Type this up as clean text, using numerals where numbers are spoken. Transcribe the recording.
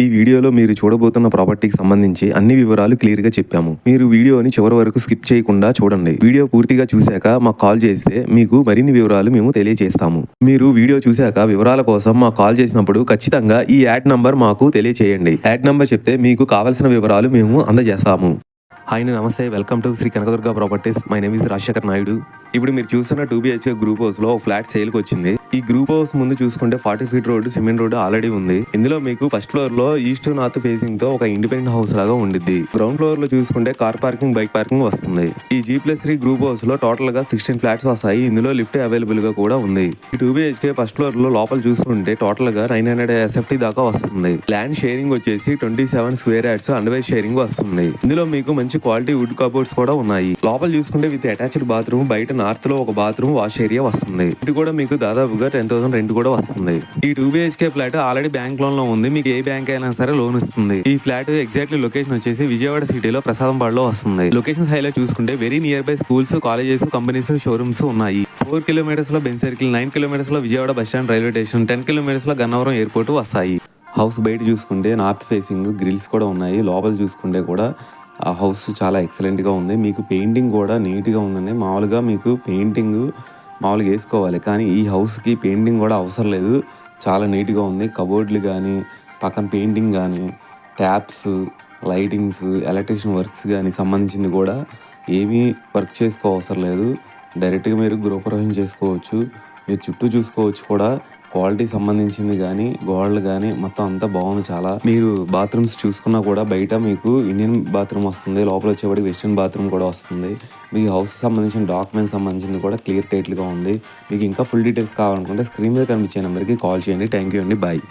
ఈ వీడియోలో మీరు చూడబోతున్న ప్రాపర్టీకి సంబంధించి అన్ని వివరాలు క్లియర్ గా చెప్పాము. మీరు వీడియోని చివరి వరకు స్కిప్ చేయకుండా చూడండి. వీడియో పూర్తిగా చూశాక మాకు కాల్ చేస్తే మీకు మరిన్ని వివరాలు మేము తెలియజేస్తాము. మీరు వీడియో చూశాక వివరాల కోసం మాకు కాల్ చేసినప్పుడు ఖచ్చితంగా ఈ యాడ్ నంబర్ మాకు తెలియజేయండి. యాడ్ నంబర్ చెప్తే మీకు కావాల్సిన వివరాలు మేము అందజేస్తాము. హాయ్, నమస్తే. Welcome to Sri Kanakadurga properties. My name is Rajasekhar Naidu. ఇప్పుడు మీరు చూస్తున్న 2 BHK గ్రూప్ హౌస్ లో ఫ్లాట్ సేల్ కి వచ్చింది. ఈ గ్రూప్ హౌస్ ముందు చూసుకుంటే 40 feet road, cement road already ఉంది. ఇందులో మీకు ఫస్ట్ ఫ్లోర్ లో ఈస్ట్ నార్త్ ఫేసింగ్ తో ఒక ఇండిపెండెంట్ హౌస్ లాగా ఉండిద్ది. గ్రౌండ్ ఫ్లోర్ లో చూసుకుంటే కార్ పార్కింగ్, బైక్ పార్కింగ్ వస్తుంది. ఈ G+3 గ్రూప్ హౌస్ లో టోటల్ గా 16 ఫ్లాట్స్ వస్తాయి. ఇందులో లిఫ్ట్ అవైలబుల్ గా కూడా ఉంది. ఈ 2 BHK ఫస్ట్ ఫ్లోర్ లో లోపల చూసుకుంటే టోటల్ గా 900 SFT దాకా వస్తుంది. ల్యాండ్ షేరింగ్ వచ్చేసి 27 స్క్వేర్ యార్డ్స్ అండర్వైజ్ షేరింగ్ వస్తుంది. ఇందులో మీకు మంచి క్వాలిటీ వుడ్ కబోర్డ్స్ కూడా ఉన్నాయి. లోపల చూసుకుంటే విత్ అటాచ్డ్ బాత్రూమ్, బయట నార్త్ లో ఒక బాత్రూమ్, వాష్ ఏరియా వస్తుంది. ఇది కూడా మీకు దాదాపుగా 10,000 రెంట్ కూడా వస్తుంది. ఈ 2 BHK flat already bank loan లో ఉంది. మీకు ఏ బ్యాంక్ అయినా సరే లోన్ ఇస్తుంది. ఈ ఫ్లాట్ ఎగ్జాక్ట్లీ లొకేషన్ వచ్చేసి విజయవాడ సిటీలో ప్రసాదంపాడులో వస్తుంది. లొకేషన్స్ హైలైట్ చూసుకుంటే very near by schools, colleges, companies, showrooms ఉన్నాయి. 4 కిలోమీటర్స్ లో బెంచ్ సర్కిల్, 9 కిలోమీటర్స్ లో Vijayawada bus stand, railway station, 10 kilometres లో గన్నవరం ఎయిర్పోర్ట్ వస్తాయి. హౌస్ బయట చూసుకుంటే నార్త్ ఫేసింగ్ గ్రిల్స్ కూడా ఉన్నాయి. లోపల చూసుకుంటే కూడా ఆ హౌస్ చాలా ఎక్సలెంట్గా ఉంది. మీకు పెయింటింగ్ కూడా నీట్గా ఉందండి. మామూలుగా మీకు పెయింటింగ్ మామూలుగా వేసుకోవాలి, కానీ ఈ హౌస్కి పెయింటింగ్ కూడా అవసరం లేదు. చాలా నీట్గా ఉంది. కబోర్డ్లు కానీ, పక్కన పెయింటింగ్ కానీ, ట్యాప్స్, లైటింగ్స్, ఎలక్ట్రీషియన్ వర్క్స్ కానీ సంబంధించింది కూడా ఏమీ వర్క్ చేసుకో అవసరం లేదు. డైరెక్ట్గా మీరు గృహప్రవేశం చేసుకోవచ్చు. మీరు చుట్టూ చూసుకోవచ్చు కూడా. క్వాలిటీ సంబంధించింది కానీ, గోడలు కానీ మొత్తం అంతా బాగుంది. చాలా మీరు బాత్రూమ్స్ చూసుకున్నా కూడా బయట మీకు ఇండియన్ బాత్రూమ్ వస్తుంది. లోపల వచ్చేవాడికి వెస్ట్రన్ బాత్రూమ్ కూడా వస్తుంది. మీకు హౌస్ సంబంధించిన డాక్యుమెంట్స్ సంబంధించింది కూడా క్లియర్ టైట్గా ఉంది. మీకు ఇంకా ఫుల్ డీటెయిల్స్ కావాలనుకుంటే స్క్రీన్ మీద కనిపించే నెంబర్కి కాల్ చేయండి. థ్యాంక్ యూ అండి. బాయ్.